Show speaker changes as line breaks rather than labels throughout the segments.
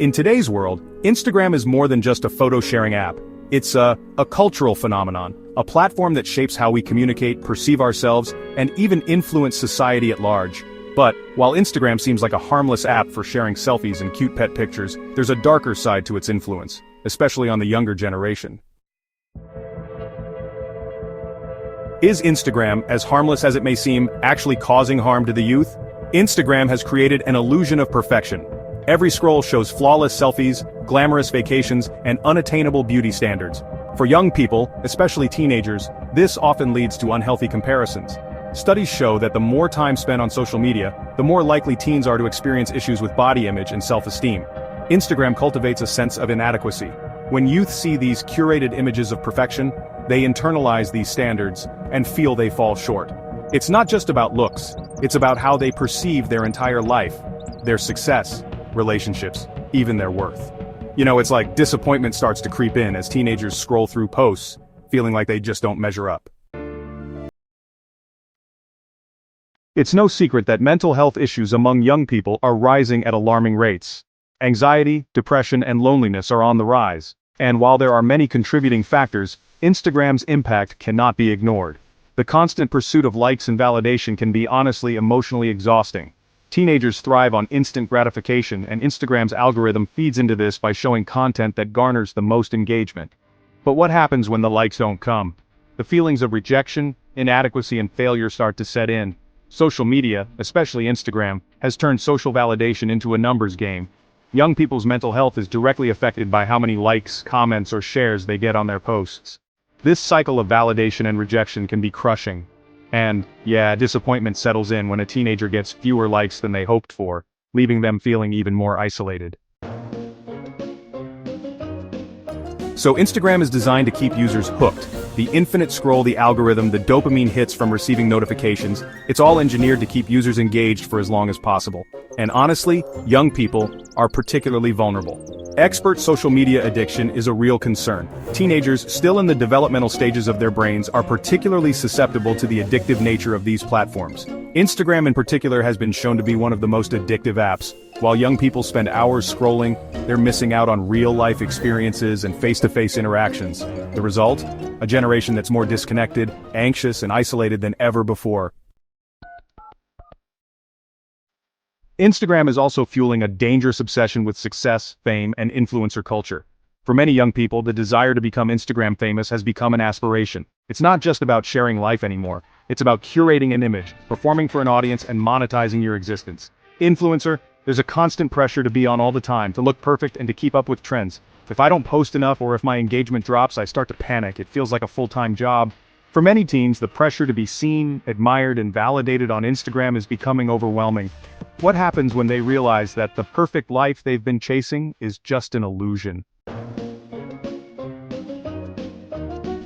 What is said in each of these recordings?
In today's world, Instagram is more than just a photo-sharing app. It's a cultural phenomenon, a platform that shapes how we communicate, perceive ourselves, and even influence society at large. But, while Instagram seems like a harmless app for sharing selfies and cute pet pictures, there's a darker side to its influence, especially on the younger generation. Is Instagram, as harmless as it may seem, actually causing harm to the youth? Instagram has created an illusion of perfection. Every scroll shows flawless selfies, glamorous vacations, and unattainable beauty standards. For young people, especially teenagers, this often leads to unhealthy comparisons. Studies show that the more time spent on social media, the more likely teens are to experience issues with body image and self-esteem. Instagram cultivates a sense of inadequacy. When youth see these curated images of perfection, they internalize these standards and feel they fall short. It's not just about looks, it's about how they perceive their entire life, their success, relationships, even their worth. It's like disappointment starts to creep in as teenagers scroll through posts, feeling like they just don't measure up. It's no secret that mental health issues among young people are rising at alarming rates. Anxiety, depression, and loneliness are on the rise. And while there are many contributing factors, Instagram's impact cannot be ignored. The constant pursuit of likes and validation can be honestly emotionally exhausting. Teenagers thrive on instant gratification, and Instagram's algorithm feeds into this by showing content that garners the most engagement. But what happens when the likes don't come? The feelings of rejection, inadequacy, and failure start to set in. Social media, especially Instagram, has turned social validation into a numbers game. Young people's mental health is directly affected by how many likes, comments, or shares they get on their posts. This cycle of validation and rejection can be crushing. And, disappointment settles in when a teenager gets fewer likes than they hoped for, leaving them feeling even more isolated. So Instagram is designed to keep users hooked. The infinite scroll, the algorithm, the dopamine hits from receiving notifications, it's all engineered to keep users engaged for as long as possible. And honestly, young people are particularly vulnerable. Expert social media addiction is a real concern. Teenagers, still in the developmental stages of their brains, are particularly susceptible to the addictive nature of these platforms. Instagram in particular has been shown to be one of the most addictive apps. While young people spend hours scrolling, they're missing out on real-life experiences and face-to-face interactions. The result? A generation that's more disconnected, anxious, and isolated than ever before. Instagram is also fueling a dangerous obsession with success, fame, and influencer culture. For many young people, the desire to become Instagram famous has become an aspiration. It's not just about sharing life anymore. It's about curating an image, performing for an audience, and monetizing your existence. Influencer, there's a constant pressure to be on all the time, to look perfect, and to keep up with trends. If I don't post enough or if my engagement drops, I start to panic. It feels like a full-time job. For many teens, the pressure to be seen, admired, and validated on Instagram is becoming overwhelming. What happens when they realize that the perfect life they've been chasing is just an illusion?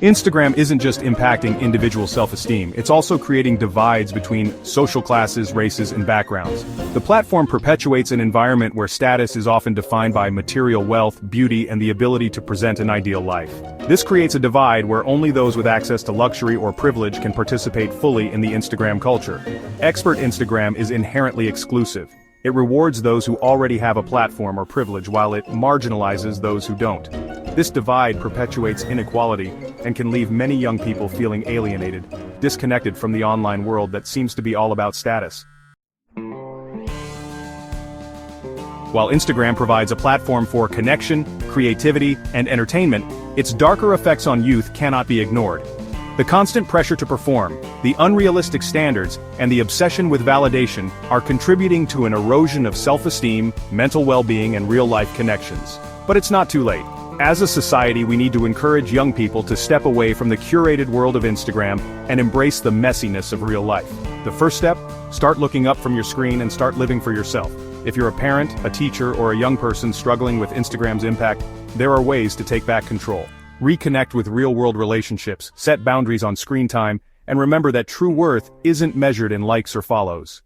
Instagram isn't just impacting individual self-esteem, it's also creating divides between social classes, races, and backgrounds. The platform perpetuates an environment where status is often defined by material wealth, beauty, and the ability to present an ideal life. This creates a divide where only those with access to luxury or privilege can participate fully in the Instagram culture. Expert Instagram is inherently exclusive. It rewards those who already have a platform or privilege while it marginalizes those who don't. This divide perpetuates inequality and can leave many young people feeling alienated, disconnected from the online world that seems to be all about status. While Instagram provides a platform for connection, creativity, and entertainment, its darker effects on youth cannot be ignored. The constant pressure to perform, the unrealistic standards, and the obsession with validation are contributing to an erosion of self-esteem, mental well-being, and real-life connections. But it's not too late. As a society, we need to encourage young people to step away from the curated world of Instagram and embrace the messiness of real life. The first step? Start looking up from your screen and start living for yourself. If you're a parent, a teacher, or a young person struggling with Instagram's impact, there are ways to take back control. Reconnect with real-world relationships, set boundaries on screen time, and remember that true worth isn't measured in likes or follows.